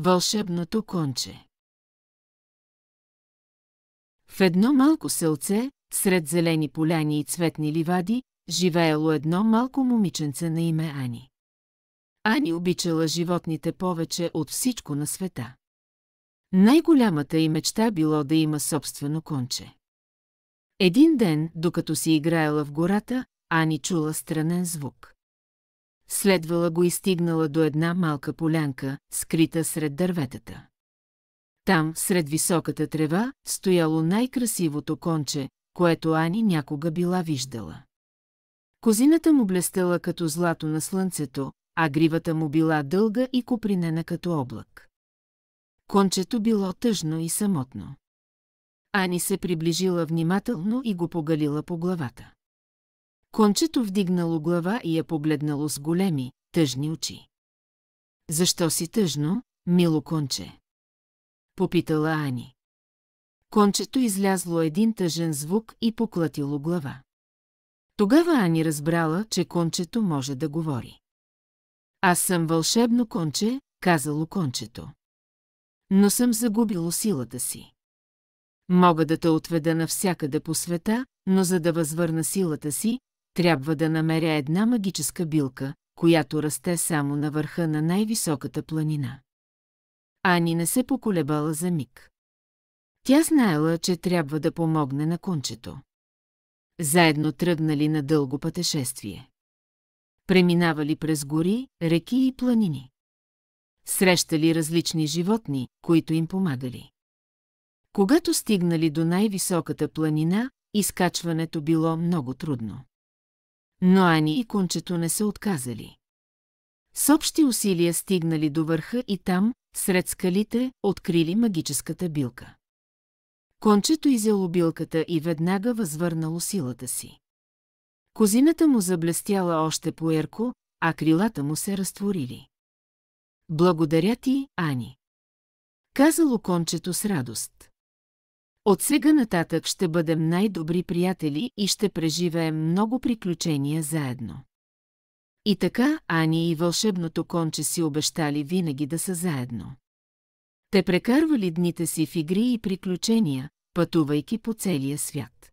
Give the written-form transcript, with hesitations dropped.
Вълшебното конче. В едно малко селце, сред зелени поляни и цветни ливади, живеело едно малко момиченце на име Ани. Ани обичала животните повече от всичко на света. Най-голямата й мечта било да има собствено конче. Един ден, докато си играела в гората, Ани чула странен звук. Следвала го и стигнала до една малка полянка, скрита сред дърветата. Там, сред високата трева, стояло най-красивото конче, което Ани някога била виждала. Козината му блестела като злато на слънцето, а гривата му била дълга и копринена като облак. Кончето било тъжно и самотно. Ани се приближила внимателно и го погалила по главата. Кончето вдигнало глава и я погледнало с големи, тъжни очи. Защо си тъжно, мило конче? Попитала Ани. Кончето излязло един тъжен звук и поклатило глава. Тогава Ани разбрала, че кончето може да говори. Аз съм вълшебно конче, казало кончето. Но съм загубило силата си. Мога да те отведа навсякъде по света, но за да възвърна силата си, трябва да намеря една магическа билка, която расте само на върха на най-високата планина. Ани не се поколебала за миг. Тя знаела, че трябва да помогне на кончето. Заедно тръгнали на дълго пътешествие. Преминавали през гори, реки и планини. Срещали различни животни, които им помагали. Когато стигнали до най-високата планина, изкачването било много трудно. Но Ани и кончето не се отказали. С общи усилия стигнали до върха и там, сред скалите, открили магическата билка. Кончето изяло билката и веднага възвърнало силата си. Козината му заблестяла още поерко, а крилата му се разтворили. Благодаря ти, Ани. Казало кончето с радост. От сега нататък ще бъдем най-добри приятели и ще преживеем много приключения заедно. И така Ани и вълшебното конче си обещали винаги да са заедно. Те прекарвали дните си в игри и приключения, пътувайки по целия свят.